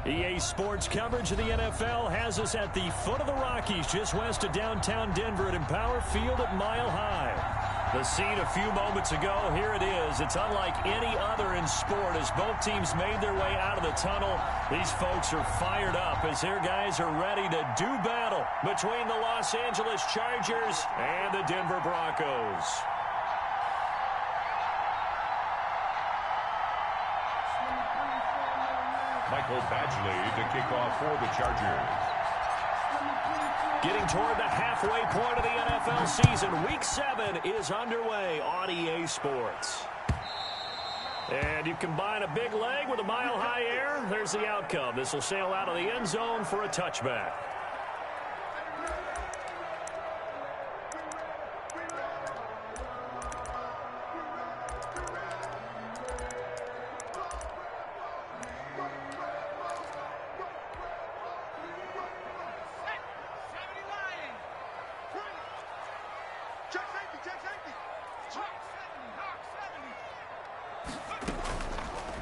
EA Sports coverage of the NFL has us at the foot of the Rockies, just west of downtown Denver at Empower Field at Mile High. The scene a few moments ago, here it is. It's unlike any other in sport as both teams made their way out of the tunnel. These folks are fired up as their guys are ready to do battle between the Los Angeles Chargers and the Denver Broncos. Michael Badgley to kick off for the Chargers. Getting toward the halfway point of the NFL season. Week 7 is underway on EA Sports. And you combine a big leg with a mile-high air, there's the outcome. This will sail out of the end zone for a touchback.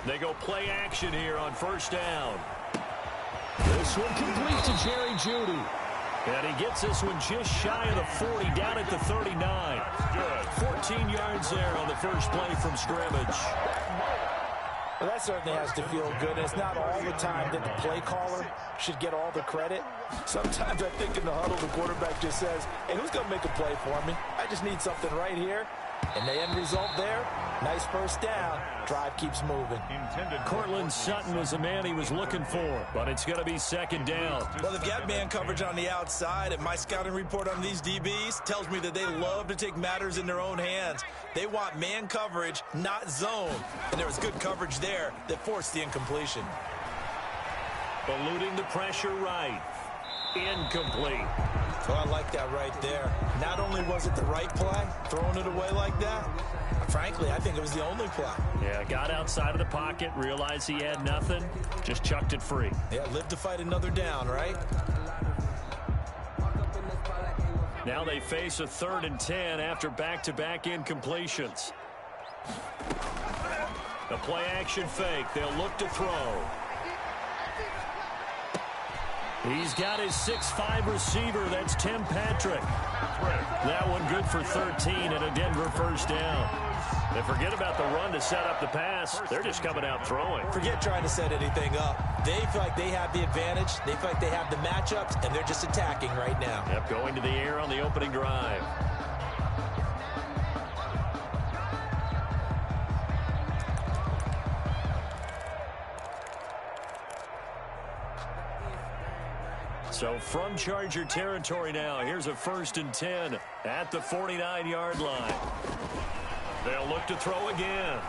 They go play action here on first down. This one complete to Jerry Jeudy. And he gets this one just shy of the 40, down at the 39. Good. 14 yards there on the first play from scrimmage. Well, that certainly has to feel good. And it's not all the time that the play caller should get all the credit. Sometimes I think in the huddle, the quarterback just says, hey, who's going to make a play for me? I just need something right here. And the end result there, nice first down. Drive keeps moving. Cortland Sutton was the man he was looking for, but it's going to be second down. Well, they've got man coverage on the outside, and my scouting report on these DBs tells me that they love to take matters in their own hands. They want man coverage, not zone. And there was good coverage there that forced the incompletion. Eluding the pressure right. Incomplete. Well, I like that right there. Not only was it the right play, throwing it away like that, frankly, I think it was the only play. Yeah, got outside of the pocket, realized he had nothing, just chucked it free. Yeah, live to fight another down, right? Now they face a 3rd and 10 after back-to-back incompletions. The play-action fake. They'll look to throw. He's got his 6'5" receiver. That's Tim Patrick. That one good for 13 and a Denver first down. And forget about the run to set up the pass. They're just coming out throwing. Forget trying to set anything up. They feel like they have the advantage. They feel like they have the matchups, and they're just attacking right now. Yep, going to the air on the opening drive. So from Charger territory now, here's a 1st and 10 at the 49-yard line. They'll look to throw again.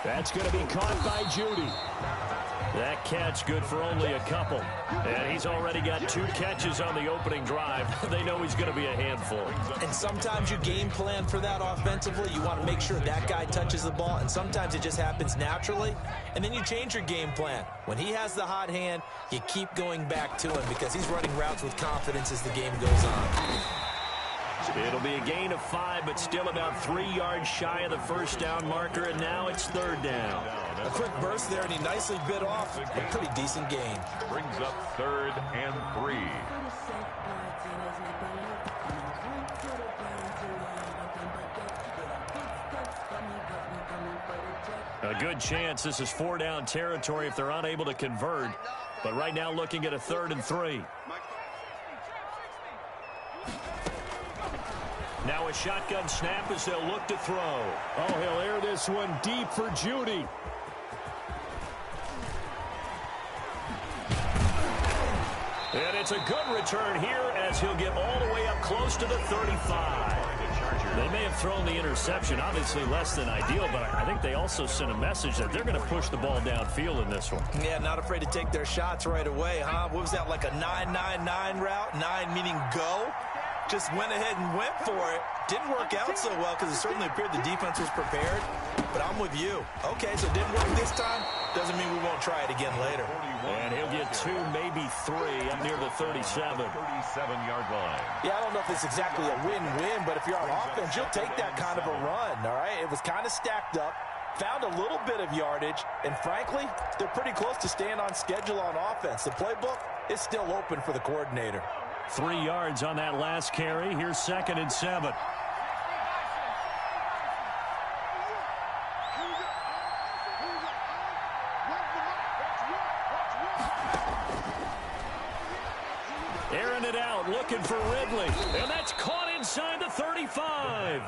That's going to be caught by Jeudy. That catch good for only a couple. And he's already got 2 catches on the opening drive. They know he's going to be a handful. And sometimes you game plan for that offensively. You want to make sure that guy touches the ball. And sometimes it just happens naturally. And then you change your game plan. When he has the hot hand, you keep going back to him because he's running routes with confidence as the game goes on. It'll be a gain of 5, but still about 3 yards shy of the first down marker, and now it's 3rd down. A quick burst there, and he nicely bit off a pretty decent gain. Brings up 3rd and 3. A good chance this is 4-down territory if they're unable to convert, but right now looking at a 3rd and 3. Now a shotgun snap as they'll look to throw. Oh, he'll air this one deep for Jeudy. And it's a good return here as he'll get all the way up close to the 35. They may have thrown the interception, obviously less than ideal, but I think they also sent a message that they're going to push the ball downfield in this one. Yeah, not afraid to take their shots right away, huh? What was that, like a 9-9-9 route? 9 meaning go? Just went ahead and went for it. Didn't work out so well because it certainly appeared the defense was prepared. But I'm with you. Okay, so it didn't work this time. Doesn't mean we won't try it again later. And he'll get 2, maybe 3 up near the 37. 37-yard line. Yeah, I don't know if it's exactly a win-win, but if you're on offense, you'll take that kind of a run, all right? It was kind of stacked up. found a little bit of yardage, and frankly, they're pretty close to staying on schedule on offense. The playbook is still open for the coordinator. 3 yards on that last carry. Here's 2nd and 7. Airing it out, looking for Ridley. And that's caught inside the 35.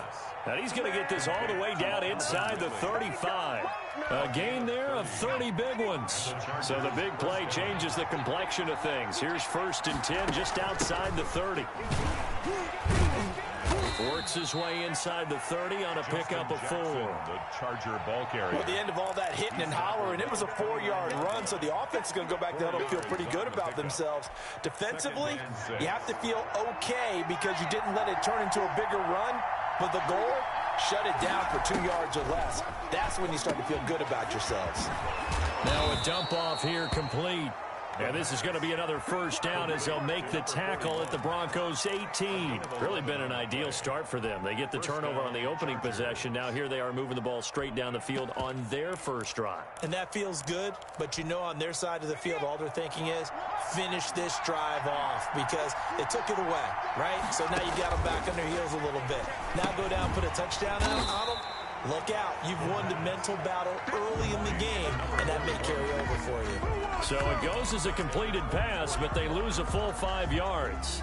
And he's going to get this all the way down inside the 35. A gain there of 30 big ones. So the big play changes the complexion of things. Here's 1st and 10 just outside the 30. Works his way inside the 30 on a pickup of 4. The Charger ball carrier. Well, at the end of all that hitting and hollering, it was a 4-yard run, so the offense is going to go back to huddle and feel pretty good about themselves. Defensively, you have to feel okay because you didn't let it turn into a bigger run, but the goal, shut it down for 2 yards or less. That's when you start to feel good about yourselves. Now a dump off here complete. And this is going to be another 1st down as they'll make the tackle at the Broncos 18. Really been an ideal start for them. They get the turnover on the opening possession. Now here they are moving the ball straight down the field on their 1st drive. And that feels good, but you know on their side of the field, all they're thinking is finish this drive off because they took it away, right? So now you got them back on their heels a little bit. Now go down, put a touchdown on them. Look out. You've won the mental battle early in the game, and that may carry over for you. So it goes as a completed pass, but they lose a full 5 yards.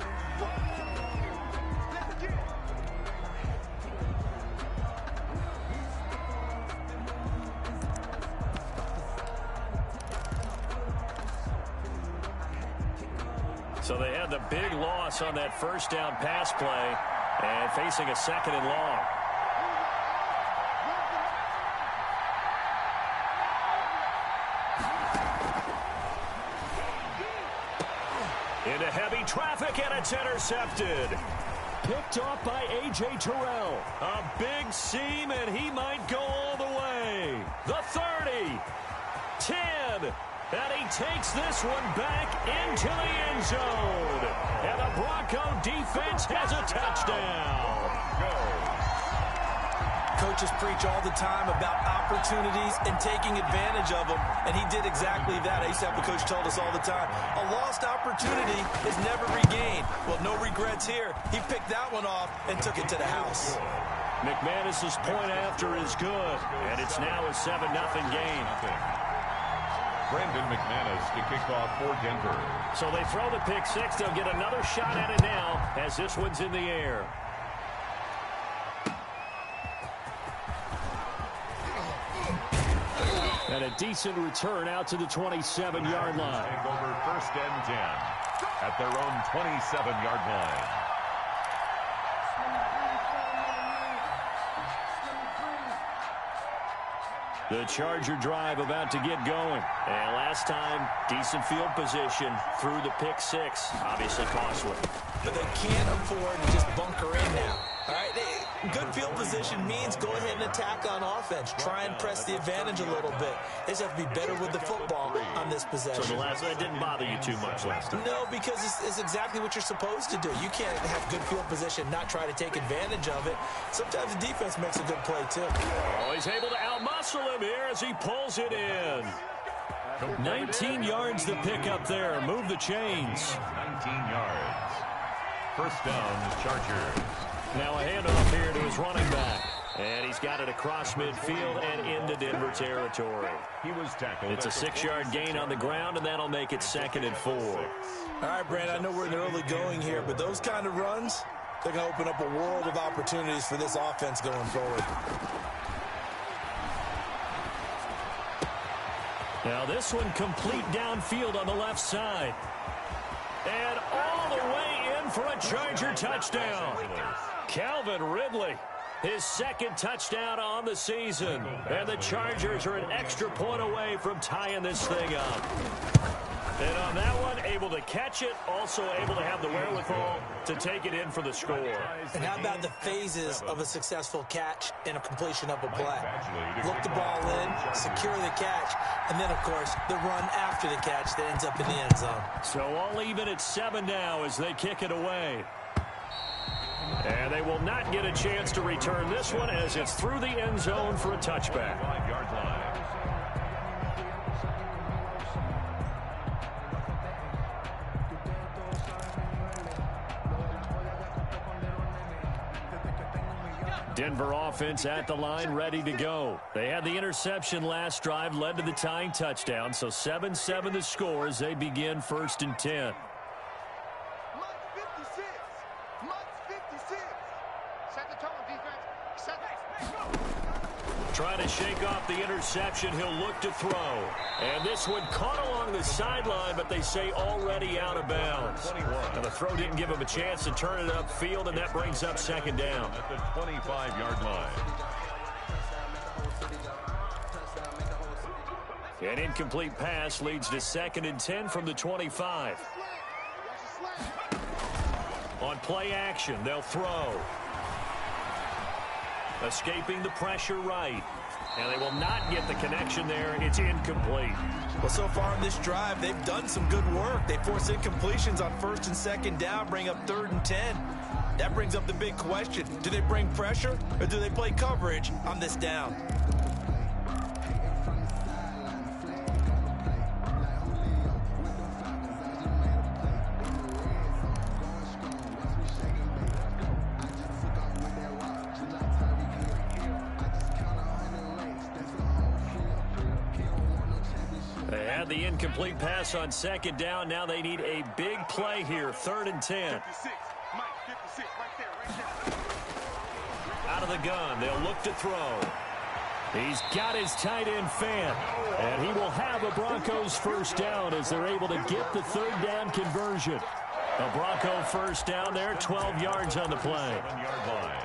So they had the big loss on that 1st down pass play and facing a 2nd and long. Into heavy traffic, and it's intercepted. Picked off by A.J. Terrell. A big seam, and he might go all the way. The 30. 10. And he takes this one back into the end zone. And the Bronco defense has a touchdown. Coaches preach all the time about opportunities and taking advantage of them, and he did exactly that. I used to have a coach told us all the time, a lost opportunity is never regained. Well, no regrets here. He picked that one off and took it to the house. McManus's point after is good, and it's now a 7-0 game. Brandon McManus to kick off for Denver. So they throw the pick 6. They'll get another shot at it now as this one's in the air. And a decent return out to the 27-yard line. Take over 1st and 10 at their own 27-yard line. The Charger drive about to get going. And last time, decent field position through the pick 6. Obviously costly. But they can't afford to just bunker in now. All right, good field position means go ahead and attack on offense. Try and press the advantage a little bit. They just have to be better with the football on this possession. So the last one didn't bother you too much last time? No, because it's exactly what you're supposed to do. You can't have good field position, not try to take advantage of it. Sometimes the defense makes a good play, too. Oh, he's able to outmuscle him here as he pulls it in. 19 yards to pick up there. Move the chains. 19 yards. 1st down, Chargers. Now a handoff here to his running back. And he's got it across midfield and into Denver territory. He was tackled. It's a 6-yard gain on the ground, and that'll make it 2nd and 4. All right, Brad, I know we're in the early going here, but those kind of runs, they're going to open up a world of opportunities for this offense going forward. Now this one complete downfield on the left side. And all the way in for a Charger touchdown. Calvin Ridley, his 2nd touchdown on the season. And the Chargers are an extra point away from tying this thing up. And on that one, able to catch it, also able to have the wherewithal to take it in for the score. And how about the phases of a successful catch and a completion of a play? Look the ball in, secure the catch, and then, of course, the run after the catch that ends up in the end zone. So all even at 7 now as they kick it away. And they will not get a chance to return this one as it's through the end zone for a touchback. 5-yard line. Denver offense at the line, ready to go. They had the interception last drive, led to the tying touchdown. So 7-7 the score as they begin 1st and 10. Trying to shake off the interception. He'll look to throw. And this one caught along the sideline, but they say already out of bounds. Now the throw didn't give him a chance to turn it upfield, and that brings up 2nd down. At the 25-yard line. An incomplete pass leads to 2nd and 10 from the 25. On play action, they'll throw. Escaping the pressure right. And they will not get the connection there. It's incomplete. Well, so far in this drive, they've done some good work. They force incompletions on 1st and 2nd down, bring up 3rd and 10. That brings up the big question. Do they bring pressure or do they play coverage on this down? The incomplete pass on 2nd down. Now they need a big play here. 3rd and 10. Out of the gun. They'll look to throw. He's got his tight end Fant. And he will have a Broncos 1st down as they're able to get the 3rd down conversion. A Bronco 1st down there. 12 yards on the play. 7-yard line.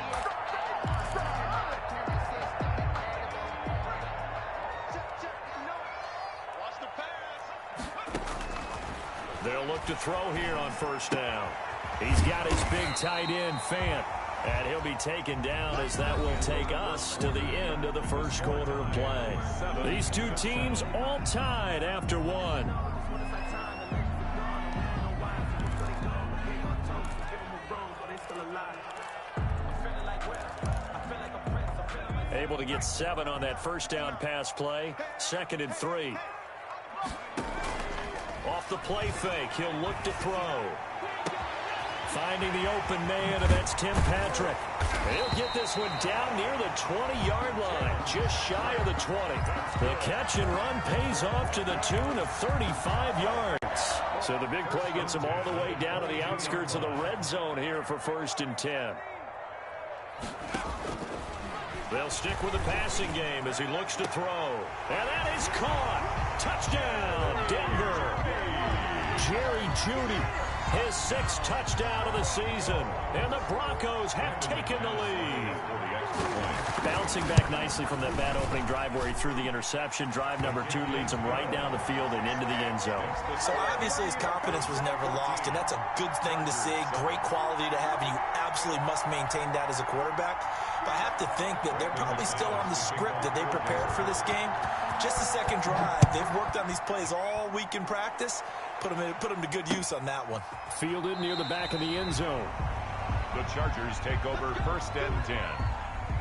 They'll look to throw here on 1st down. He's got his big tight end, Fant. And he'll be taken down as that will take us to the end of the 1st quarter of play. These two teams all tied after 1. Able to get 7 on that 1st down pass play. 2nd and 3. Off the play fake, he'll look to throw. Finding the open man, and that's Tim Patrick. He'll get this one down near the 20-yard line, just shy of the 20. The catch and run pays off to the tune of 35 yards. So the big play gets him all the way down to the outskirts of the red zone here for 1st and 10. They'll stick with the passing game as he looks to throw. And that is caught. Touchdown, Denver. Jerry Jeudy, his 6th touchdown of the season. And the Broncos have taken the lead. Bouncing back nicely from that bad opening drive where he threw the interception. Drive number 2 leads him right down the field and into the end zone. So obviously his confidence was never lost, and that's a good thing to see. Great quality to have, and you absolutely must maintain that as a quarterback. But I have to think that they're probably still on the script that they prepared for this game. Just the 2nd drive. They've worked on these plays all week in practice. Put them to good use on that one. Fielded near the back of the end zone. The Chargers take over 1st and 10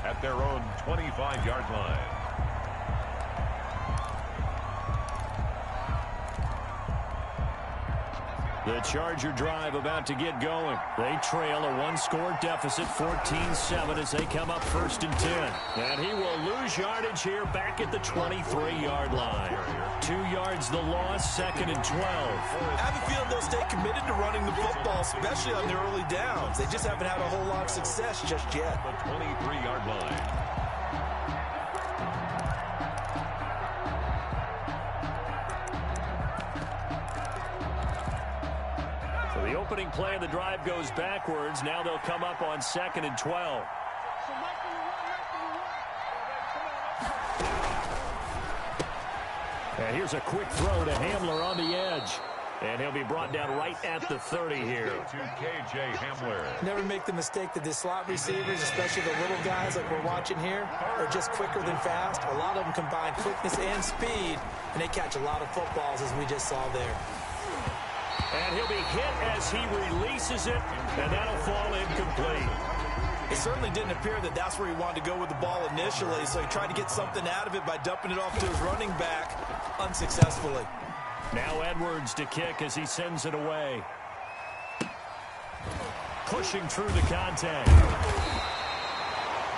at their own 25-yard line. The Charger drive about to get going. They trail a 1-score deficit, 14-7, as they come up 1st and 10. And he will lose yardage here back at the 23-yard line. 2 yards the loss, 2nd and 12. I have a feeling they'll stay committed to running the football, especially on their early downs. They just haven't had a whole lot of success just yet. The 23-yard line. The opening play of the drive goes backwards. Now they'll come up on 2nd and 12. And here's a quick throw to Hamler on the edge. And he'll be brought down right at the 30 here. To K.J. Hamler. Never make the mistake that the slot receivers, especially the little guys like we're watching here, are just quicker than fast. A lot of them combine quickness and speed, and they catch a lot of footballs, as we just saw there. And he'll be hit as he releases it, and that'll fall incomplete. It certainly didn't appear that that's where he wanted to go with the ball initially, so he tried to get something out of it by dumping it off to his running back unsuccessfully. Now Edwards to kick as he sends it away. Pushing through the contact.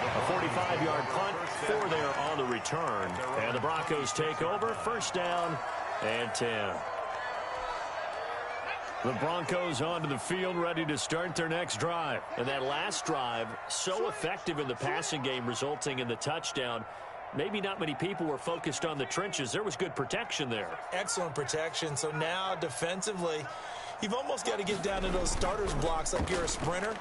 A 45-yard punt, 4 there on the return. And the Broncos take over, first down and 10. The Broncos onto the field, ready to start their next drive. And that last drive, so effective in the passing game, resulting in the touchdown. Maybe not many people were focused on the trenches. There was good protection there. Excellent protection. So now defensively, you've almost got to get down to those starters blocks like you're a sprinter.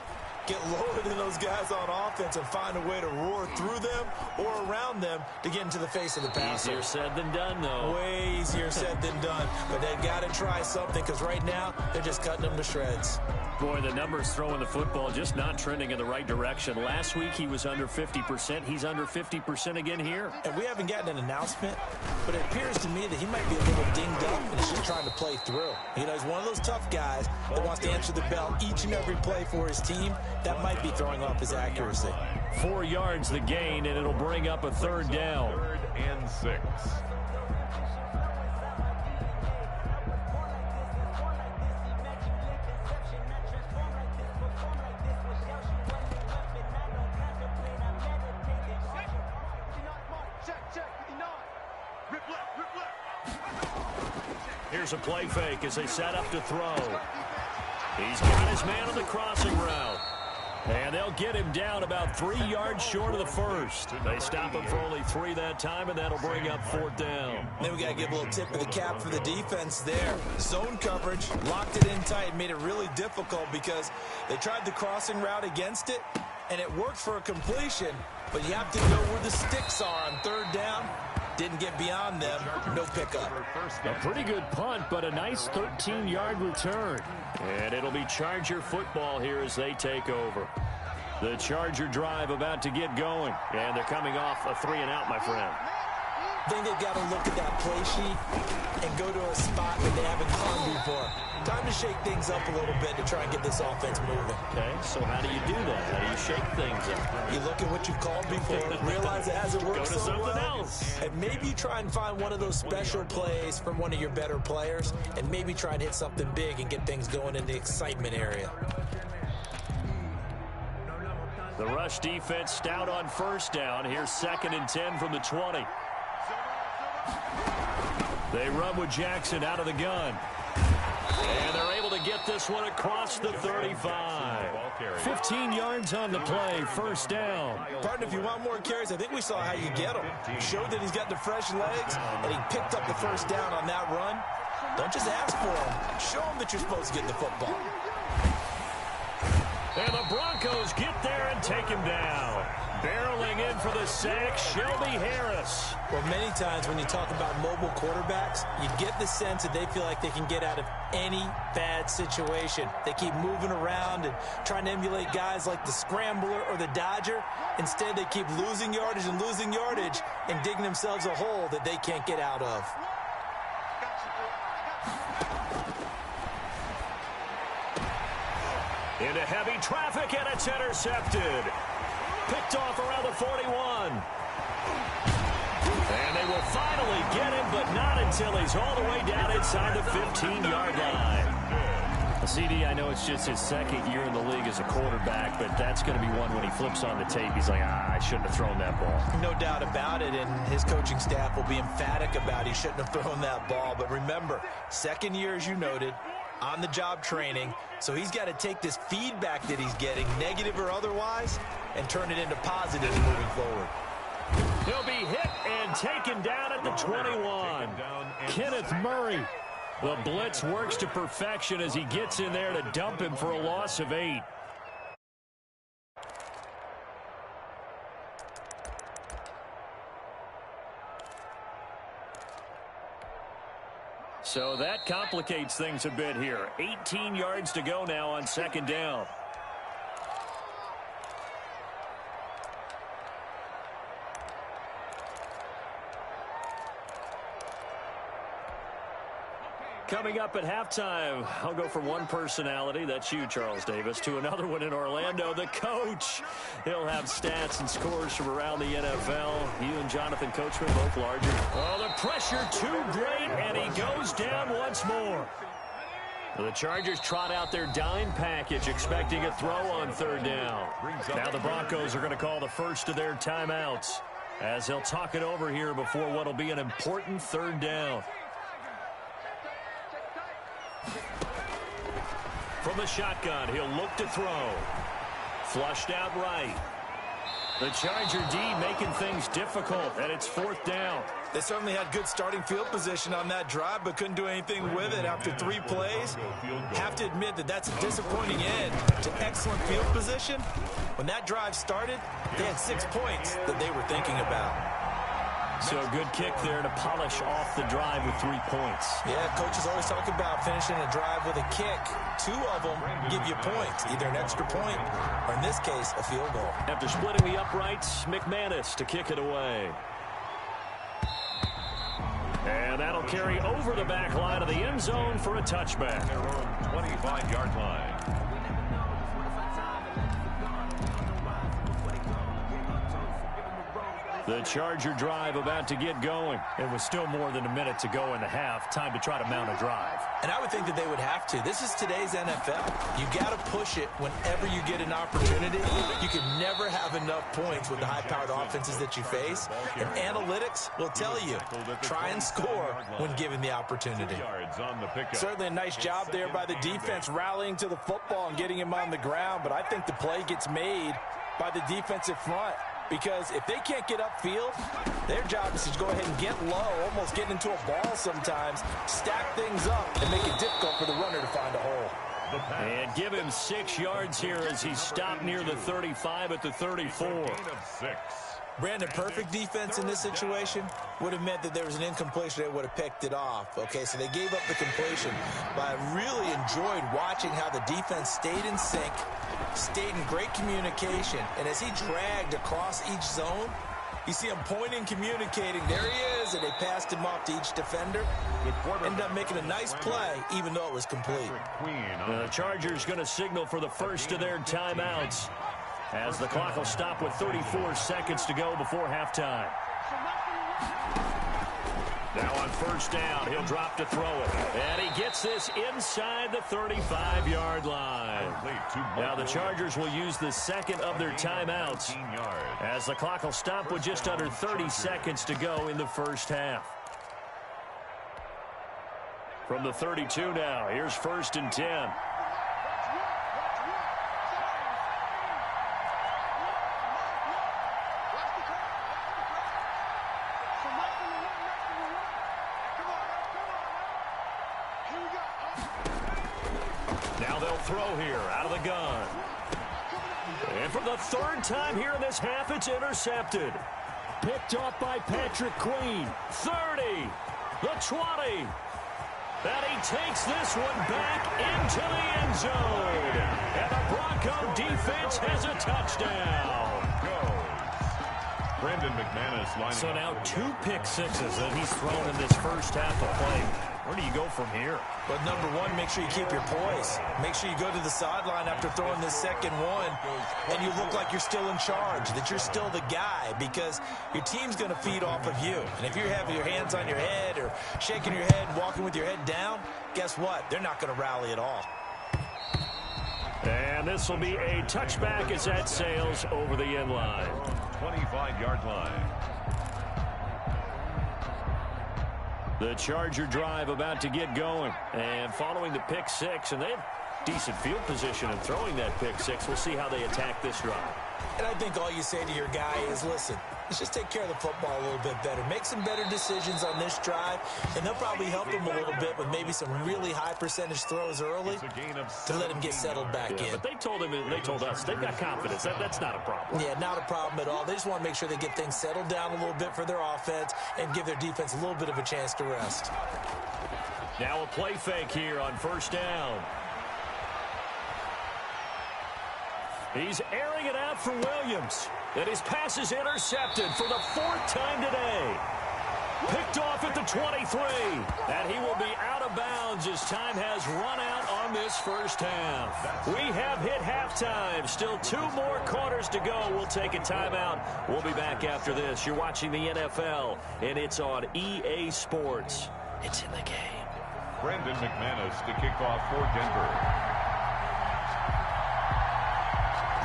Get lower than those guys on offense and find a way to roar through them or around them to get into the face of the passer. Easier said than done, though. Way easier said than done. But they've got to try something because right now they're just cutting them to shreds. Boy, the numbers throwing the football just not trending in the right direction. Last week he was under 50%. He's under 50% again here. And we haven't gotten an announcement, but it appears to me that he might be a little dinged up and he's just trying to play through. You know, he's one of those tough guys that wants to answer the bell each and every play for his team. That might be throwing off his accuracy. 4 yards the gain, and it'll bring up a third down. 3rd and 6. Here's a play fake as they set up to throw. He's got his man on the crossing route. And they'll get him down about 3 yards short of the first. They stop him for only 3 that time, and that'll bring up 4th down. Then we got to give a little tip of the cap for the defense there. Zone coverage, locked it in tight, made it really difficult because they tried the crossing route against it, and it worked for a completion, but you have to know where the sticks are on 3rd down. Didn't get beyond them. No pickup. A pretty good punt, but a nice 13-yard return. And it'll be Charger football here as they take over. The Charger drive about to get going. And they're coming off a 3-and-out, my friend. I think they've got to look at that play sheet and go to a spot that they haven't gone before. Time to shake things up a little bit to try and get this offense moving. Okay, so how do you do that? How do you shake things up? You look at what you've called before, realize it hasn't worked Go to so something well, else. and maybe you try and find one of those special plays from one of your better players, and maybe try and hit something big and get things going in the excitement area. The rush defense stout on first down. Here's 2nd and 10 from the 20. They run with Jackson out of the gun. And they're able to get this one across the 35. 15 yards on the play, first down. Partner, if you want more carries, I think we saw how you get him. Showed that he's got the fresh legs, and he picked up the first down on that run. Don't just ask for him. Show him that you're supposed to get the football. And the Broncos get there and take him down. Barreling in for the sack, Shelby Harris. Well, many times when you talk about mobile quarterbacks, you get the sense that they feel like they can get out of any bad situation. They keep moving around and trying to emulate guys like the Scrambler or the Dodger. Instead, they keep losing yardage and digging themselves a hole that they can't get out of. Into heavy traffic, and it's intercepted. Picked off around the 41. And they will finally get him, but not until he's all the way down inside the 15-yard line. CD, I know it's just his 2nd year in the league as a quarterback, but that's going to be one when he flips on the tape. He's like, I shouldn't have thrown that ball. No doubt about it, and his coaching staff will be emphatic about he shouldn't have thrown that ball. But remember, 2nd year, as you noted, on-the-job training, so he's got to take this feedback that he's getting, negative or otherwise, and turn it into positives moving forward. He'll be hit and taken down at the 21. Kenneth Murray. The blitz works to perfection as he gets in there to dump him for a loss of 8. So that complicates things a bit here. 18 yards to go now on 2nd down. Coming up at halftime, I'll go from one personality, that's you, Charles Davis, to another one in Orlando, the coach. He'll have stats and scores from around the NFL. You and Jonathan Coachman both larger. Oh, the pressure too great, and he goes down once more. The Chargers trot out their dime package, expecting a throw on third down. Now the Broncos are going to call the first of their timeouts, as they'll talk it over here before what will be an important third down. From the shotgun, he'll look to throw. Flushed out right. The Charger D making things difficult, and it's fourth down. They certainly had good starting field position on that drive, but couldn't do anything with it after 3 plays. Have to admit that that's a disappointing end to excellent field position. When that drive started, they had 6 points that they were thinking about. So a good kick there to polish off the drive with 3 points. Yeah, coaches always talk about finishing a drive with a kick. 2 of them give you points, either an extra point or, in this case, a field goal. After splitting the uprights, McManus to kick it away. And that'll carry over the back line of the end zone for a touchback. Their own 25-yard line. The Charger drive about to get going. It was still more than a minute to go in the half. Time to try to mount a drive. And I would think that they would have to. This is today's NFL. You got to push it whenever you get an opportunity. You can never have enough points with the high-powered offenses that you face. And analytics will tell you, try and score when given the opportunity. Certainly a nice job there by the defense rallying to the football and getting him on the ground. But I think the play gets made by the defensive front. Because if they can't get upfield, their job is to go ahead and get low, almost get into a ball sometimes, stack things up, and make it difficult for the runner to find a hole. And give him 6 yards here as he stopped near the 35 at the 34. Brandon, perfect defense in this situation would have meant that there was an incompletion. They would have picked it off. Okay, so they gave up the completion. But I really enjoyed watching how the defense stayed in sync, stayed in great communication. And as he dragged across each zone, you see him pointing, communicating. There he is, and they passed him off to each defender. Ended up making a nice play, even though it was complete. The Chargers going to signal for the first of their timeouts, as the clock will stop with 34 seconds to go before halftime. Now on first down, he'll drop to throw it. And he gets this inside the 35-yard line. Now the Chargers will use the second of their timeouts, as the clock will stop with just under 30 seconds to go in the first half. From the 32 now, here's 1st and 10. Now they'll throw here out of the gun. And for the 3rd time here in this half, it's intercepted. Picked off by Patrick Queen. 30, the 20. And he takes this one back into the end zone. And the Bronco defense has a touchdown. Brandon McManus lining So now 2 pick sixes that he's thrown in this first half of play. Where do you go from here? But number one, make sure you keep your poise. Make sure you go to the sideline after throwing this second one, and you look like you're still in charge, that you're still the guy, because your team's going to feed off of you. And if you're having your hands on your head or shaking your head and walking with your head down, guess what? They're not going to rally at all. And this will be a touchback as that sails over the end line. 25-yard line. The Charger drive about to get going. And following the pick six, and they have decent field position in throwing that pick six. We'll see how they attack this drive. And I think all you say to your guy is, listen, let's just take care of the football a little bit better. Make some better decisions on this drive, and they'll probably help him a little bit with maybe some really high percentage throws early to let him get settled back in. But they told him, and they told us, they've got confidence. That's not a problem. Yeah, not a problem at all. They just want to make sure they get things settled down a little bit for their offense and give their defense a little bit of a chance to rest. Now a play fake here on first down. He's airing it out for Williams. And his pass is intercepted for the 4th time today. Picked off at the 23. And he will be out of bounds downs as time has run out on this first half. We have hit halftime. Still 2 more quarters to go. We'll take a timeout. We'll be back after this. You're watching the NFL, and it's on EA Sports. It's in the game. Brandon McManus to kick off for Denver.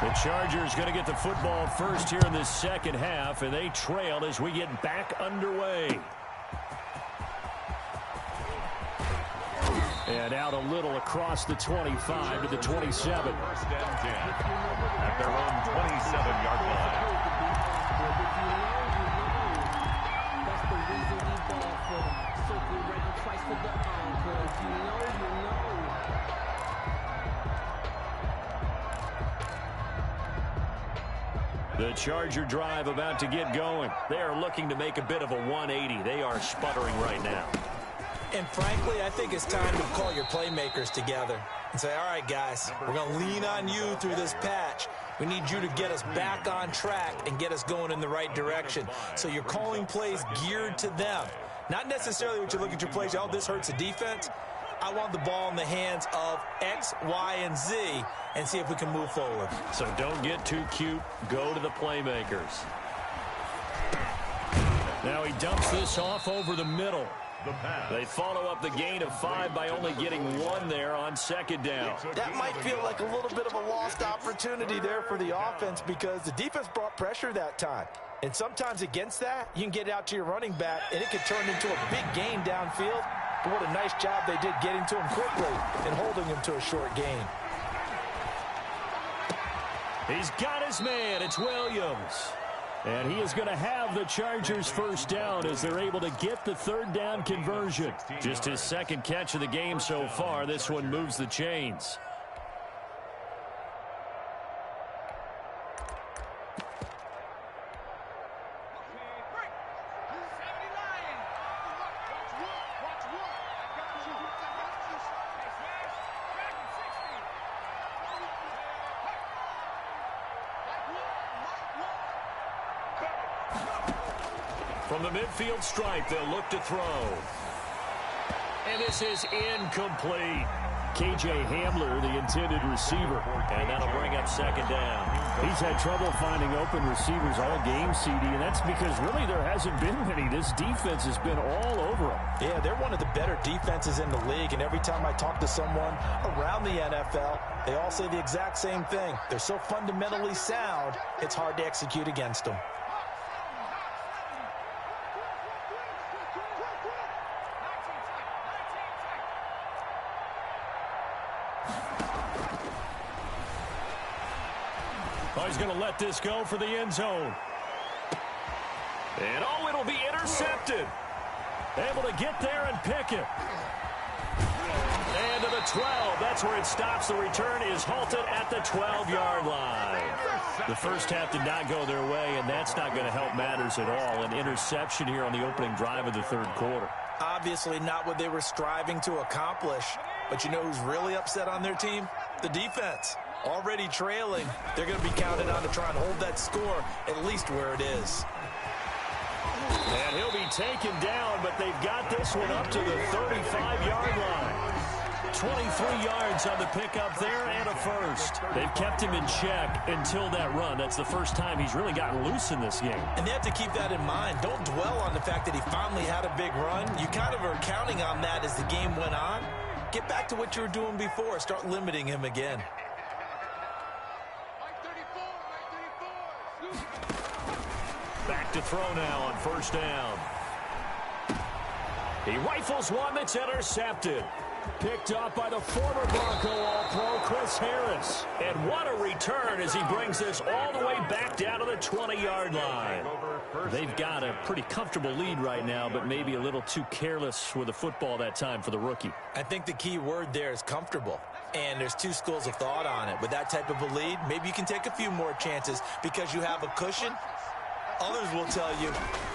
The Chargers going to get the football first here in this second half, and they trail as we get back underway. And out a little across the 25 to the 27. First and 10 at their own 27-yard line. That's the reason we ball for them. Circle right twice for the encore. If you know, you know. The Charger drive about to get going. They are looking to make a bit of a 180. They are sputtering right now. And frankly, I think it's time to call your playmakers together and say, all right, guys, we're going to lean on you through this patch. We need you to get us back on track and get us going in the right direction. So you're calling plays geared to them. Not necessarily what you look at your plays, oh, this hurts the defense. I want the ball in the hands of X, Y, and Z and see if we can move forward. So don't get too cute. Go to the playmakers. Now he dumps this off over the middle. They follow up the gain of 5 by only getting 1 there on second down. That might feel like a little bit of a lost opportunity there for the offense because the defense brought pressure that time. And sometimes against that, you can get out to your running back, and it can turn into a big gain downfield. But what a nice job they did getting to him quickly and holding him to a short gain. He's got his man. It's Williams. And he is going to have the Chargers first down as they're able to get the third down conversion. Just his second catch of the game so far. This one moves the chains. From the midfield stripe, they'll look to throw. And this is incomplete. K.J. Hamler, the intended receiver. And that'll bring up second down. He's had trouble finding open receivers all game, CD, and that's because really there hasn't been many. This defense has been all over him. Yeah, they're one of the better defenses in the league, and every time I talk to someone around the NFL, they all say the exact same thing. They're so fundamentally sound, it's hard to execute against them. Oh, he's going to let this go for the end zone. And, oh, it'll be intercepted. Able to get there and pick it. And to the 12. That's where it stops. The return is halted at the 12-yard line. The first half did not go their way, and that's not going to help matters at all. An interception here on the opening drive of the third quarter. Obviously not what they were striving to accomplish. But you know who's really upset on their team? The defense. Already trailing, they're going to be counted on to try and hold that score at least where it is. And he'll be taken down, but they've got this one up to the 35-yard line. 23 yards on the pickup there and a first. They've kept him in check until that run. That's the first time he's really gotten loose in this game. And they have to keep that in mind. Don't dwell on the fact that he finally had a big run. You kind of are counting on that as the game went on. Get back to what you were doing before. Start limiting him again. Back to throw now on first down. He rifles one that's intercepted. Picked up by the former Bronco All-Pro, Chris Harris. And what a return as he brings this all the way back down to the 20-yard line. They've got a pretty comfortable lead right now, but maybe a little too careless with the football that time for the rookie. I think the key word there is comfortable. And there's two schools of thought on it. With that type of a lead, maybe you can take a few more chances because you have a cushion. Others will tell you,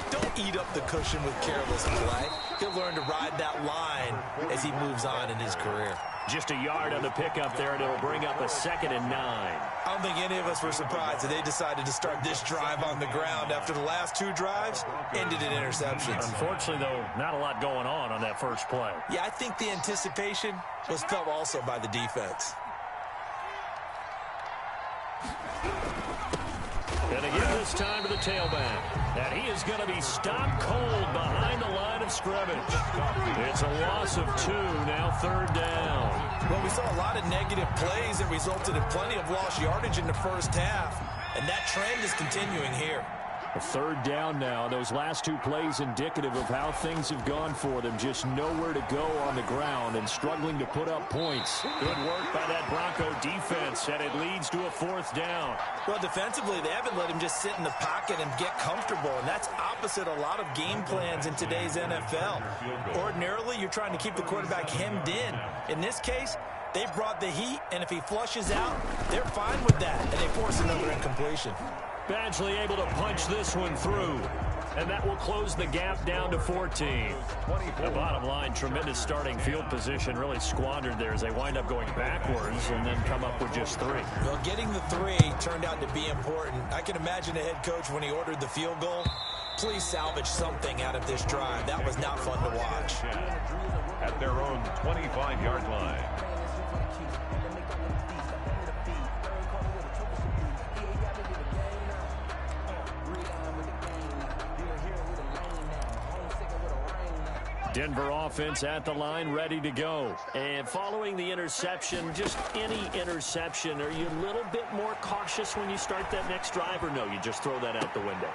don't eat up the cushion with careless play. He'll learn to ride that line as he moves on in his career. Just a yard on the pickup there, and it'll bring up a 2nd and 9. I don't think any of us were surprised that they decided to start this drive on the ground after the last 2 drives ended in interceptions. Unfortunately, though, not a lot going on that first play. Yeah, I think the anticipation was felt also by the defense. And again this time to the tailback. And he is going to be stopped cold behind the line of scrimmage. It's a loss of 2, now 3rd down. Well, we saw a lot of negative plays that resulted in plenty of lost yardage in the first half. And that trend is continuing here. A 3rd down now. Those last 2 plays indicative of how things have gone for them. Just nowhere to go on the ground and struggling to put up points. Good work by that Bronco defense, and it leads to a 4th down. Well, defensively, they haven't let him just sit in the pocket and get comfortable, and that's opposite a lot of game plans in today's NFL. Ordinarily, you're trying to keep the quarterback hemmed in. In this case, they brought the heat, and if he flushes out, they're fine with that, and they force another incompletion. Badgley able to punch this one through. And that will close the gap down to 14. The bottom line, tremendous starting field position, really squandered there as they wind up going backwards and then come up with just 3. Well, getting the 3 turned out to be important. I can imagine the head coach when he ordered the field goal. Please salvage something out of this drive. That was not fun to watch. At their own 25-yard line. Denver offense at the line, ready to go. And following the interception, just any interception, are you a little bit more cautious when you start that next drive, or no, you just throw that out the window?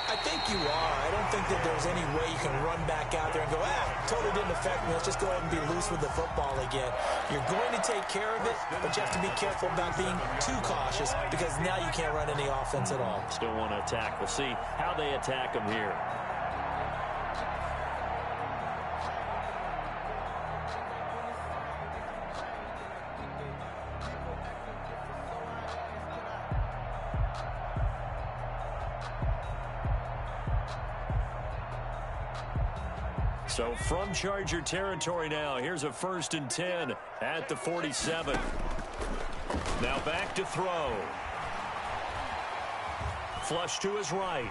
I think you are. I don't think that there's any way you can run back out there and go, totally didn't affect me. Let's just go ahead and be loose with the football again. You're going to take care of it, but you have to be careful about being too cautious because now you can't run any offense at all. Still want to attack. We'll see how they attack them here. So from Charger territory now, here's a 1st and 10 at the 47. Now back to throw. Flush to his right.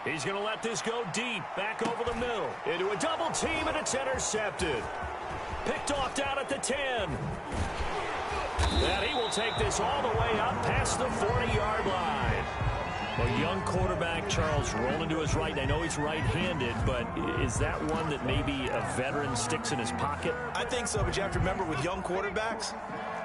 He's going to let this go deep, back over the middle, into a double team, and it's intercepted. Picked off down at the 10. And he will take this all the way up past the 40-yard line. A young quarterback, Charles, rolling to his right. I know he's right-handed, but is that one that maybe a veteran sticks in his pocket? I think so, but you have to remember with young quarterbacks,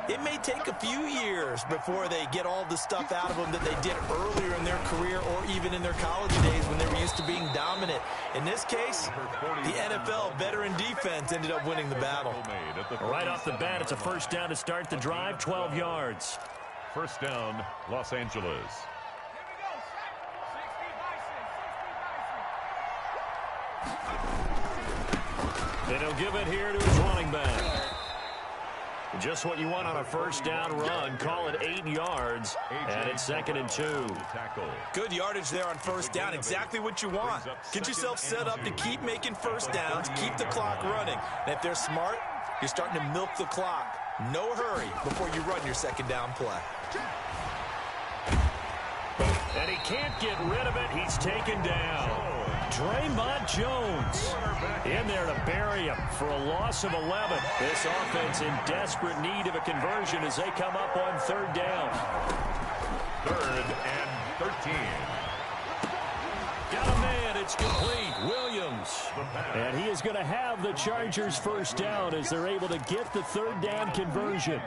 it may take a few years before they get all the stuff out of them that they did earlier in their career or even in their college days when they were used to being dominant. In this case, the NFL veteran defense ended up winning the battle. Right off the bat, it's a 1st down to start the drive, 12 yards. 1st down, Los Angeles. And he'll give it here to his running back. Just what you want on a 1st down run. Call it 8 yards, and it's 2nd and 2. Good yardage there on 1st down. Exactly what you want. Get yourself set up to keep making 1st downs, keep the clock running. And if they're smart, you're starting to milk the clock. No hurry before you run your 2nd down play. And he can't get rid of it. He's taken down. Draymond Jones in there to bury him for a loss of 11. This offense in desperate need of a conversion as they come up on 3rd down. 3rd and 13. Got a man. It's complete. Williams. And he is going to have the Chargers 1st down as they're able to get the 3rd down conversion.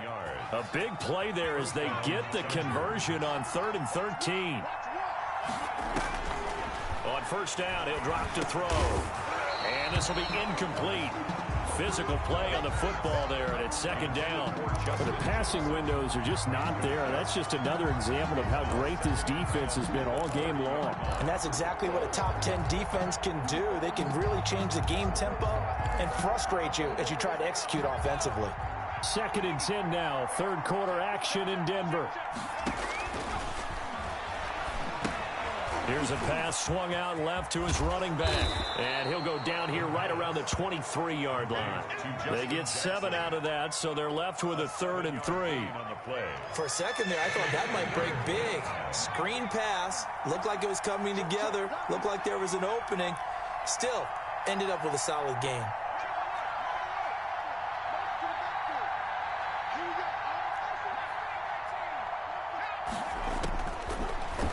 A big play there as they get the conversion on 3rd and 13. On 1st down, he'll drop to throw. And this will be incomplete. Physical play on the football there, and it's 2nd down. The passing windows are just not there. That's just another example of how great this defense has been all game long. And that's exactly what a top 10 defense can do. They can really change the game tempo and frustrate you as you try to execute offensively. 2nd and 10 now. 3rd quarter action in Denver. Here's a pass swung out left to his running back. And he'll go down here right around the 23-yard line. They get 7 out of that, so they're left with a 3rd and 3. For a second there, I thought that might break big. Screen pass. Looked like it was coming together. Looked like there was an opening. Still, ended up with a solid gain.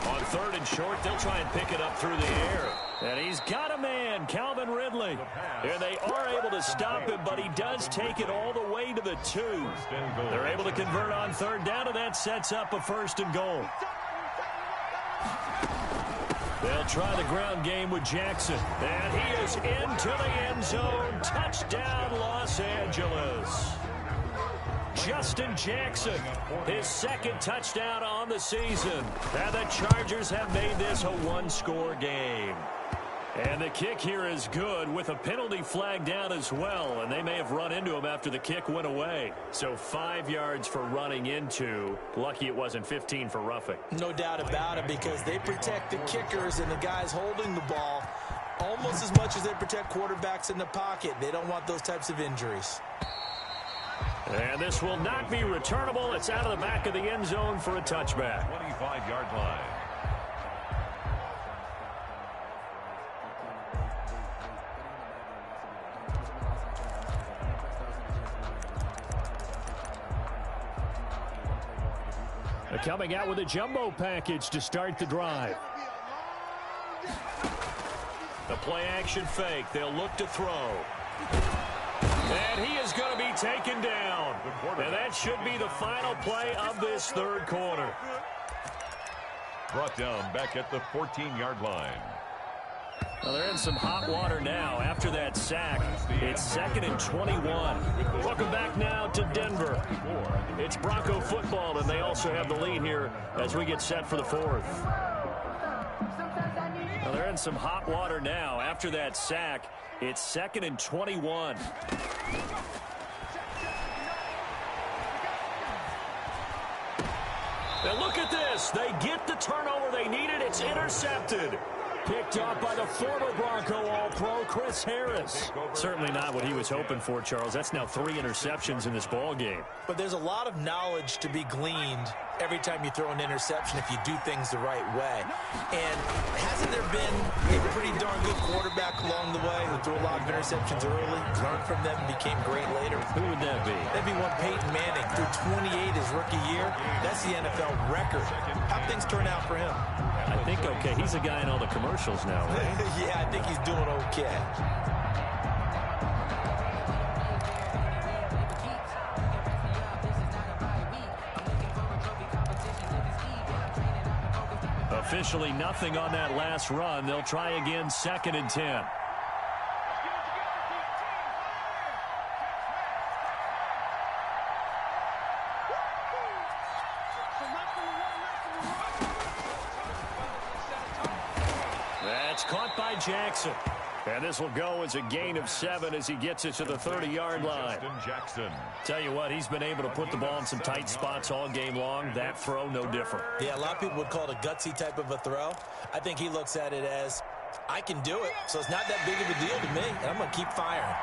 On 3rd and short, they'll try and pick it up through the air. And he's got a man, Calvin Ridley. And they are able to stop him, but he does take it all the way to the 2. They're able to convert on 3rd down, and that sets up a 1st and goal. They'll try the ground game with Jackson. And he is into the end zone. Touchdown, Los Angeles. Justin Jackson, his 2nd touchdown on the season. And the Chargers have made this a 1-score game. And the kick here is good with a penalty flag down as well. And they may have run into him after the kick went away. So 5 yards for running into. Lucky it wasn't 15 for roughing. No doubt about it, because they protect the kickers and the guys holding the ball almost as much as they protect quarterbacks in the pocket. They don't want those types of injuries. And this will not be returnable. It's out of the back of the end zone for a touchback. 25-yard line. They're coming out with a jumbo package to start the drive. The play action fake. They'll look to throw. And he is going to be taken down. And that should be the final play of this 3rd quarter. Brought down back at the 14-yard line. Well, they're in some hot water now after that sack. It's 2nd and 21. Welcome back now to Denver. It's Bronco football, and they also have the lead here as we get set for the 4th. Well, they're in some hot water now after that sack. It's 2nd and 21. And look at this. They get the turnover they needed. It's intercepted. Picked up by the former Bronco All-Pro, Chris Harris. Certainly not what he was hoping for, Charles. That's now 3 interceptions in this ball game. But there's a lot of knowledge to be gleaned every time you throw an interception if you do things the right way. And hasn't there been a pretty darn good quarterback along the way who threw a lot of interceptions early, learned from them, and became great later? Who would that be? That'd be one Peyton Manning. Threw 28 his rookie year. That's the NFL record. How'd things turn out for him? I think okay. He's a guy in all the commercials now, right? Yeah, I think he's doing okay. Officially nothing on that last run. They'll try again, 2nd and 10. That's caught by Jackson. And this will go as a gain of 7 as he gets it to the 30-yard line. Jackson. Tell you what, he's been able to put the ball in some tight spots all game long. That throw, no different. Yeah, a lot of people would call it a gutsy type of a throw. I think he looks at it as, I can do it, so it's not that big of a deal to me, and I'm going to keep firing.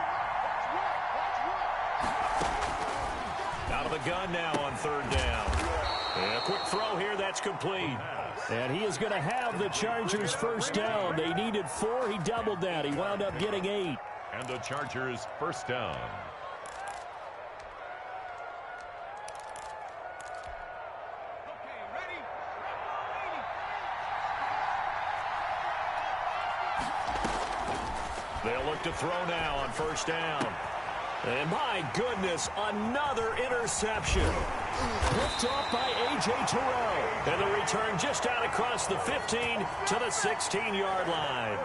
Out of the gun now on 3rd down. And a quick throw here, that's complete. And he is going to have the Chargers 1st down. They needed 4. He doubled that. He wound up getting 8. And the Chargers 1st down. They'll look to throw now on 1st down. And my goodness, another interception. Picked off by A.J. Terrell. And the return just out across the 15 to the 16-yard line.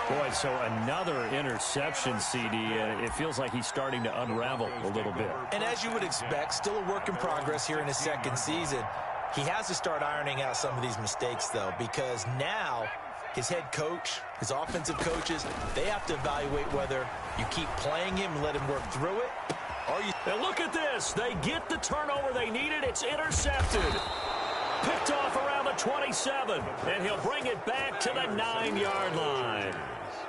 Boy, so another interception, CD, and it feels like he's starting to unravel a little bit. And as you would expect, still a work in progress here in his 2nd season. He has to start ironing out some of these mistakes, though, because now his head coach, his offensive coaches, they have to evaluate whether you keep playing him and let him work through it, or you... And look at this. They get the turnover they needed. It's intercepted. Picked off around the 27, and he'll bring it back to the 9-yard line.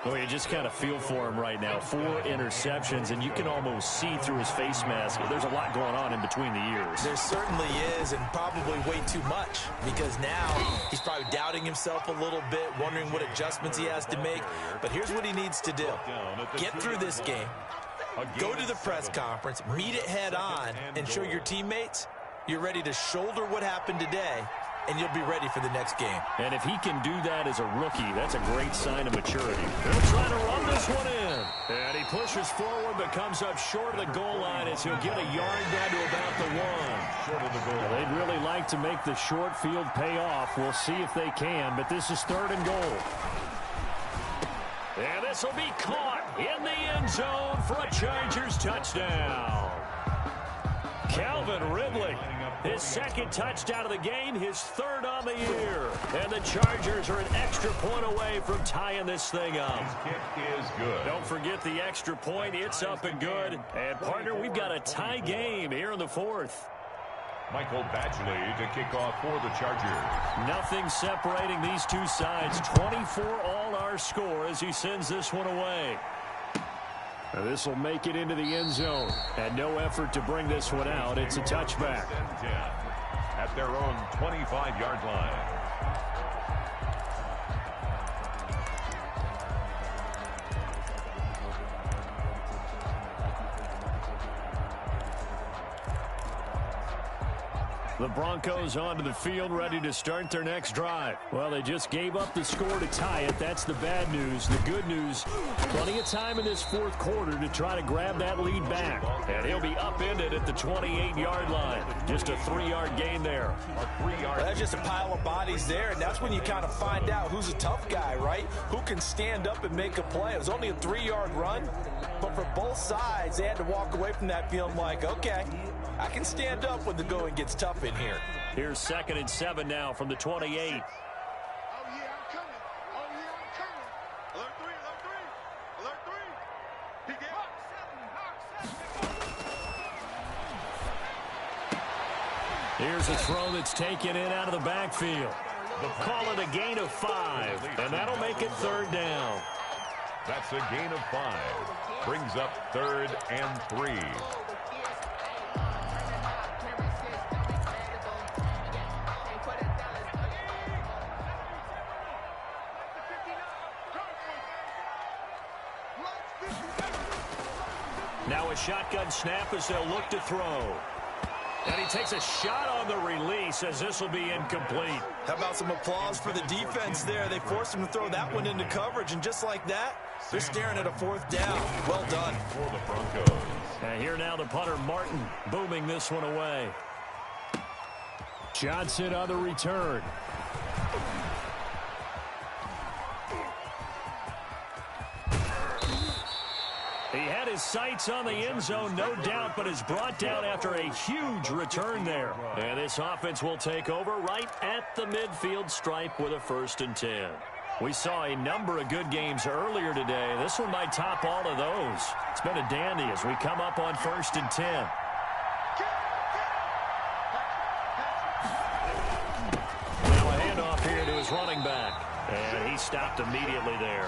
Well, you just kind of feel for him right now. 4 interceptions, and you can almost see through his face mask. There's a lot going on in between the ears. There certainly is, and probably way too much, because now he's probably doubting himself a little bit, wondering what adjustments he has to make. But here's what he needs to do. Get through this game, go to the press conference, meet it head on, and show your teammates you're ready to shoulder what happened today, and you'll be ready for the next game. And if he can do that as a rookie, that's a great sign of maturity. He'll try to run this one in. And he pushes forward but comes up short of the goal line as he'll get a yard down to about the 1. Short of the goal. They'd really like to make the short field pay off. We'll see if they can, but this is 3rd and goal. And this will be caught in the end zone for a Chargers touchdown. Calvin Ridley, his 2nd touchdown of the game, his 3rd on the year. And the Chargers are an extra point away from tying this thing up. His kick is good. Don't forget the extra point. It's up and good. And, partner, we've got a tie game here in the 4th. Michael Badgley to kick off for the Chargers. Nothing separating these two sides. 24 all our score as he sends this one away. Now this will make it into the end zone. And no effort to bring this one out. It's a touchback. At their own 25-yard line. The Broncos onto the field, ready to start their next drive. Well, they just gave up the score to tie it. That's the bad news. The good news, plenty of time in this 4th quarter to try to grab that lead back. And he'll be upended at the 28-yard line. Just a 3-yard gain there. Well, that's just a pile of bodies there, and that's when you kind of find out who's a tough guy, right? Who can stand up and make a play. It was only a 3-yard run, but for both sides, they had to walk away from that feeling like, okay, I can stand up when the going gets tough in here. Here's 2nd and 7 now from the 28. Here's a throw that's taken in out of the backfield. Call it a gain of 5, and that'll make it 3rd down. That's a gain of 5. Brings up 3rd and 3. Now a shotgun snap as they'll look to throw. And he takes a shot on the release as this will be incomplete. How about some applause for the defense there? They forced him to throw that one into coverage, and just like that, they're staring at a 4th down. Well done. For the Broncos. And here now the punter, Martin, booming this one away. Johnson on the return. He had his sights on the end zone, no doubt, but is brought down after a huge return there. And this offense will take over right at the midfield stripe with a 1st and 10. We saw a number of good games earlier today. This one might top all of those. It's been a dandy as we come up on 1st and 10. Now a handoff here to his running back. And he stopped immediately there.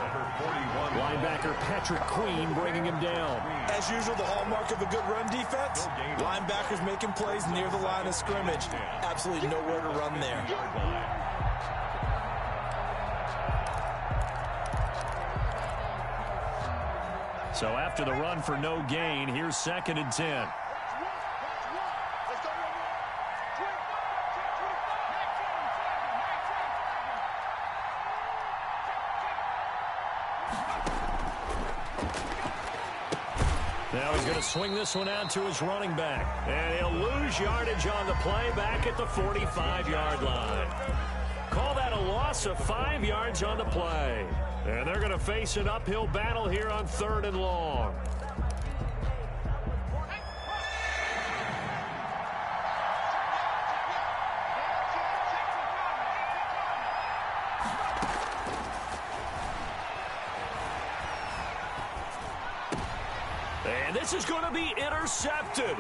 Linebacker Patrick Queen bringing him down. As usual, the hallmark of a good run defense, linebackers making plays near the line of scrimmage. Absolutely nowhere to run there. So after the run for no gain, here's 2nd and 10. Now he's going to swing this one out to his running back. And he'll lose yardage on the play back at the 45-yard line. Call that a loss of 5 yards on the play. And they're going to face an uphill battle here on 3rd and long. And this is going to be intercepted.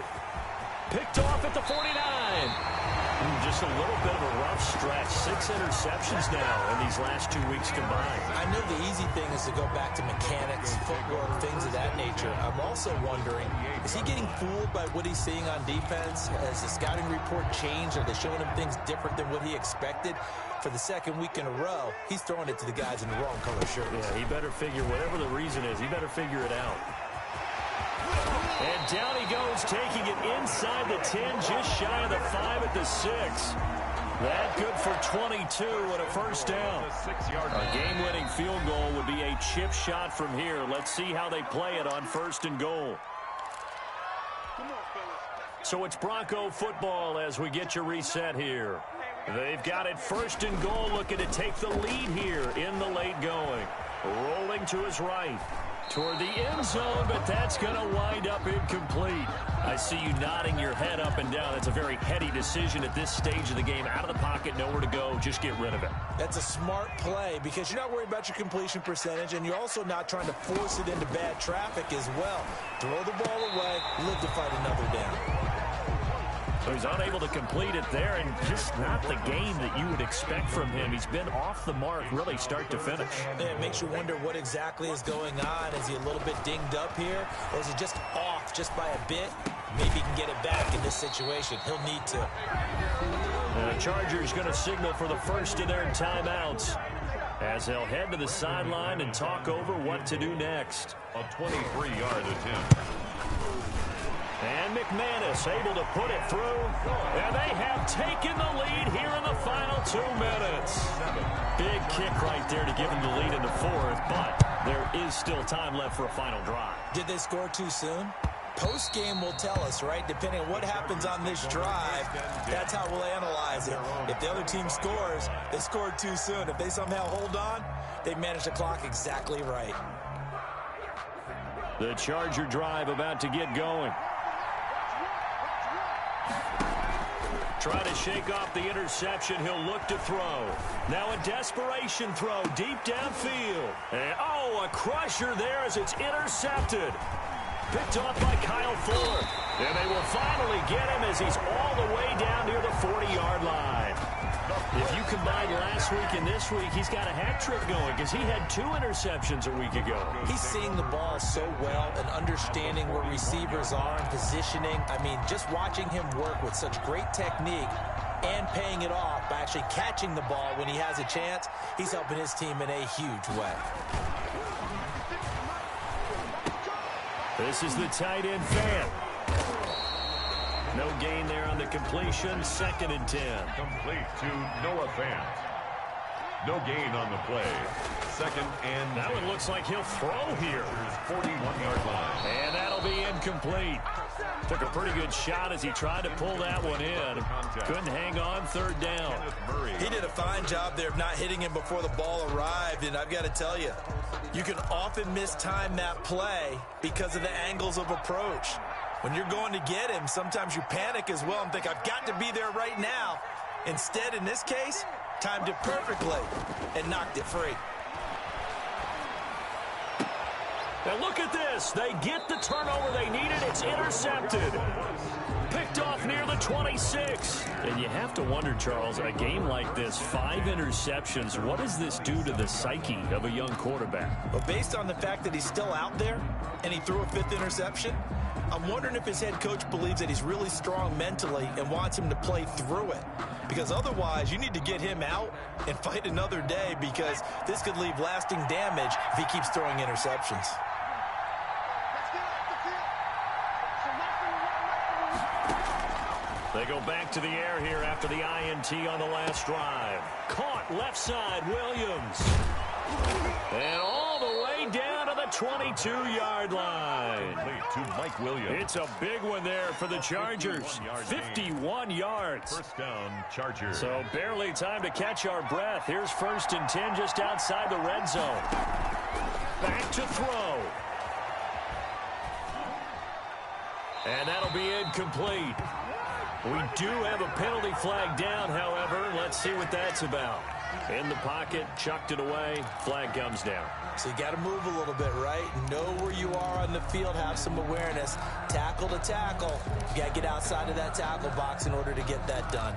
Picked off at the 49. Just a little bit of a rough stretch. 6 interceptions now in these last 2 weeks combined. I know the easy thing is to go back to mechanics, footwork, things of that nature. I'm also wondering, is he getting fooled by what he's seeing on defense? Has the scouting report changed? Are they showing him things different than what he expected? For the second week in a row, he's throwing it to the guys in the wrong color shirts. Yeah, he better figure, whatever the reason is, he better figure it out. And down he goes, taking it inside the 10, just shy of the 5 at the 6. That good for 22 and a first down. A game-winning field goal would be a chip shot from here. Let's see how they play it on 1st and goal. So it's Bronco football as we get you reset here. They've got it 1st and goal, looking to take the lead here in the late going. Rolling to his right. Toward the end zone, but that's going to wind up incomplete. I see you nodding your head up and down. That's a very heady decision at this stage of the game. Out of the pocket, nowhere to go. Just get rid of it. That's a smart play because you're not worried about your completion percentage, and you're also not trying to force it into bad traffic as well. Throw the ball away, live to fight another down. So he's unable to complete it there, and just not the game that you would expect from him. He's been off the mark really start to finish. Yeah, it makes you wonder what exactly is going on. Is he a little bit dinged up here, or is he just off just by a bit? Maybe he can get it back in this situation. He'll need to. And the Chargers going to signal for the first of their timeouts as they'll head to the sideline and talk over what to do next. A 23-yard attempt. And McManus able to put it through. And they have taken the lead here in the final 2 minutes. Big kick right there to give them the lead in the 4th, but there is still time left for a final drive. Did they score too soon? Post-game will tell us, right? Depending on what happens on this drive, that's how we'll analyze it. If the other team scores, they scored too soon. If they somehow hold on, they manage the clock exactly right. The Charger drive about to get going. Try to shake off the interception. He'll look to throw. Now a desperation throw deep downfield. And, a crusher there as it's intercepted. Picked off by Kyle Fuller. And they will finally get him as he's all the way down near the 40-yard line. If you combine last week and this week, he's got a hat trick going because he had 2 interceptions a week ago. He's seeing the ball so well and understanding where receivers are and positioning. I mean, just watching him work with such great technique and paying it off by actually catching the ball when he has a chance, he's helping his team in a huge way. This is the tight end fan. No gain there on the completion. 2nd and 10. Complete to Noah Fant. No gain on the play. 2nd and That one looks like he'll throw here. 41-yard line. And that'll be incomplete. Took a pretty good shot as he tried to pull that one in. Couldn't hang on 3rd down. He did a fine job there of not hitting him before the ball arrived, and I've got to tell you, you can often mistime that play because of the angles of approach. When you're going to get him, sometimes you panic as well and think, I've got to be there right now. Instead, in this case, timed it perfectly and knocked it free. Now look at this. They get the turnover they needed. It's intercepted. Picked off near the 26. And you have to wonder, Charles, a game like this, 5 interceptions, what does this do to the psyche of a young quarterback? But based on the fact that he's still out there and he threw a 5th interception, I'm wondering if his head coach believes that he's really strong mentally and wants him to play through it. Because otherwise, you need to get him out and fight another day because this could leave lasting damage if he keeps throwing interceptions. They go back to the air here after the INT on the last drive. Caught left side, Williams. And all the way down to the 22-yard line. To Mike Williams. It's a big one there for the Chargers. 51 yards. First down, Chargers. So barely time to catch our breath. Here's 1st and 10 just outside the red zone. Back to throw. And that'll be incomplete. We do have a penalty flag down, however. Let's see what that's about. In the pocket, chucked it away. Flag comes down. So you got to move a little bit, right? Know where you are on the field, have some awareness. Tackle to tackle. You got to get outside of that tackle box in order to get that done.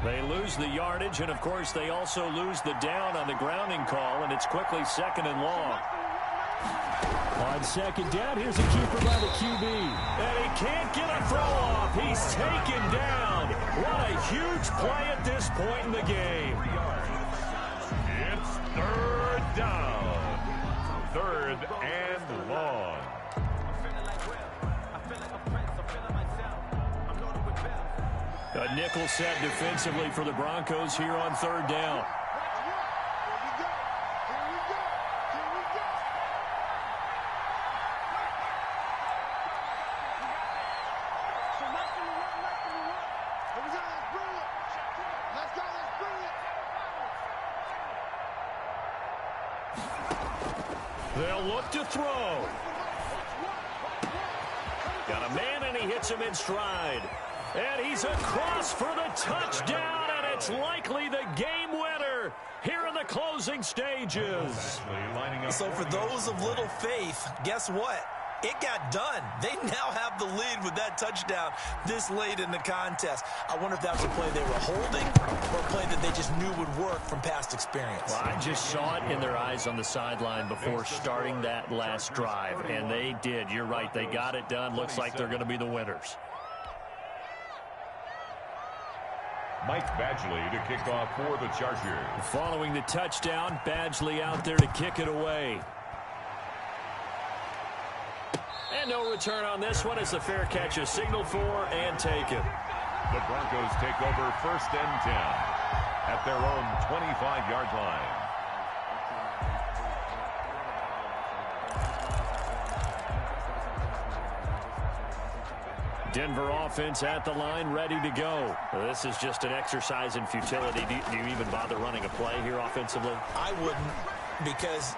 They lose the yardage, and, of course, they also lose the down on the grounding call, and it's quickly 2nd and long. On 2nd down, here's a keeper by the QB. And he can't get a throw off. He's taken down. What a huge play at this point in the game. It's 3rd down. 3rd and long. A nickel set defensively for the Broncos here on 3rd down. They'll look to throw. Got a man, and he hits him in stride. And he's across for the touchdown, and it's likely the game winner here in the closing stages. So for those of little faith, guess what? It got done. They now have the lead with that touchdown this late in the contest. I wonder if that was a play they were holding or a play that they just knew would work from past experience. Well, I just saw it in their eyes on the sideline before starting that last drive, and they did. You're right. They got it done. Looks like they're going to be the winners. Mike Badgley to kick off for the Chargers. Following the touchdown, Badgley out there to kick it away. And no return on this one as the fair catch is signaled for and taken. The Broncos take over 1st and 10 at their own 25-yard line. Denver offense at the line, ready to go. This is just an exercise in futility. Do you even bother running a play here offensively? I wouldn't, because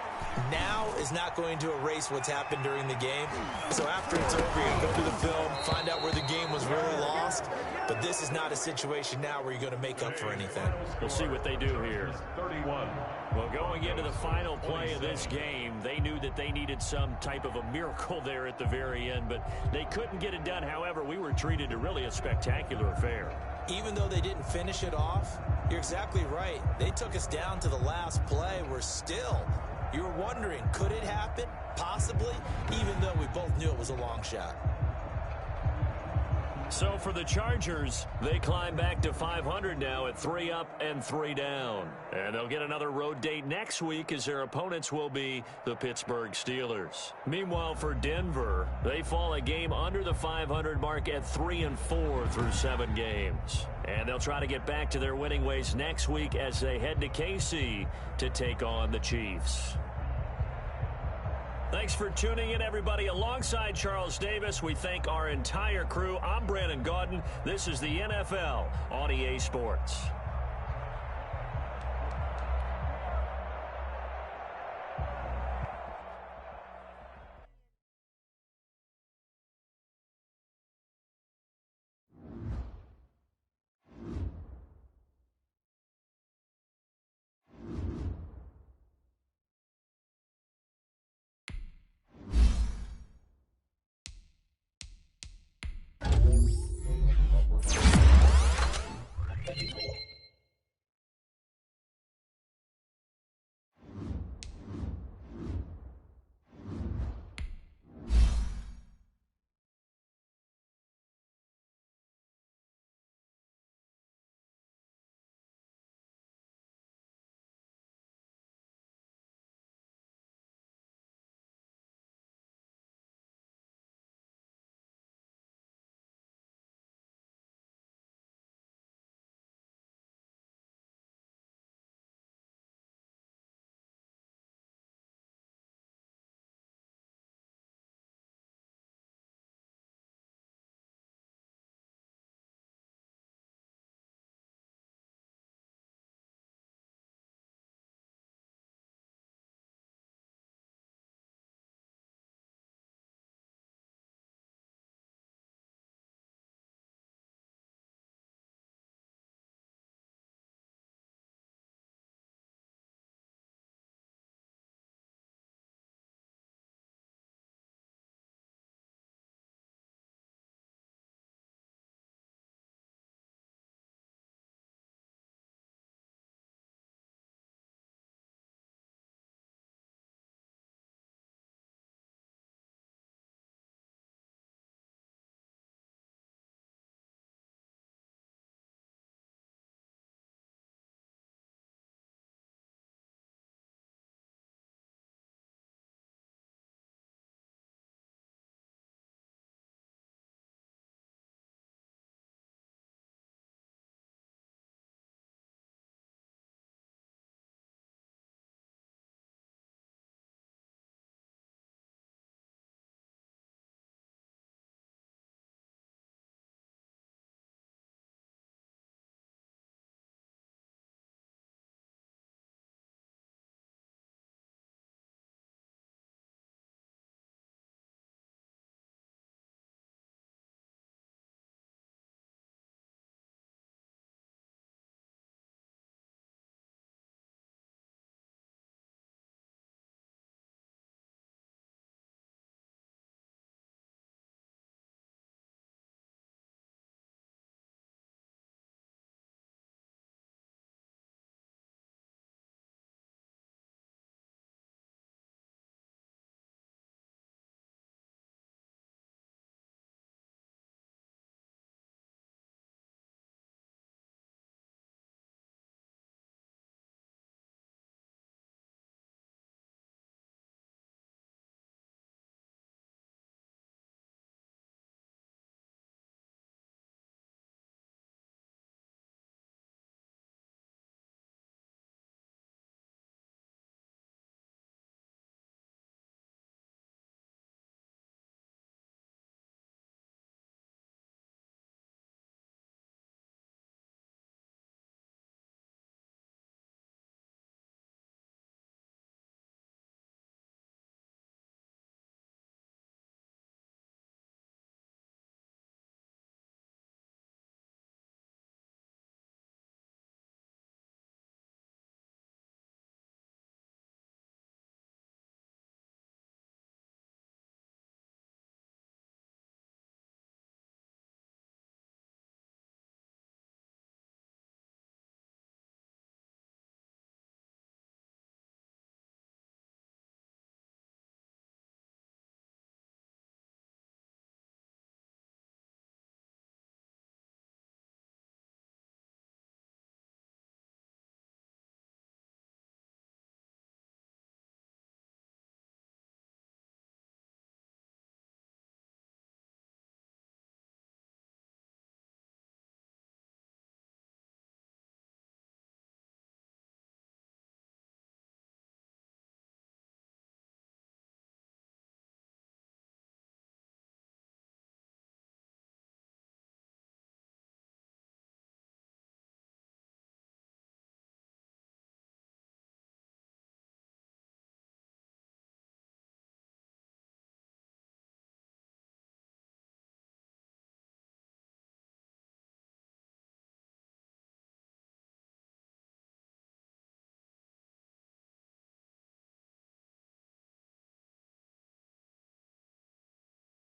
now is not going to erase what's happened during the game. So after it's over, you go to the film, find out where the game was really lost. But this is not a situation now where you're going to make up for anything. We'll see what they do here. 31. Well, going into the final play of this game, they knew that they needed some type of a miracle there at the very end, but they couldn't get it done. However, we were treated to really a spectacular affair. Even though they didn't finish it off, you're exactly right. They took us down to the last play. We're still, you were wondering, could it happen? Possibly, even though we both knew it was a long shot. So for the Chargers, they climb back to 500 now at 3 up and 3 down. And they'll get another road date next week as their opponents will be the Pittsburgh Steelers. Meanwhile, for Denver, they fall a game under the 500 mark at 3-4 through 7 games. And they'll try to get back to their winning ways next week as they head to KC to take on the Chiefs. Thanks for tuning in, everybody. Alongside Charles Davis, we thank our entire crew. I'm Brandon Gaudin. This is the NFL on EA Sports.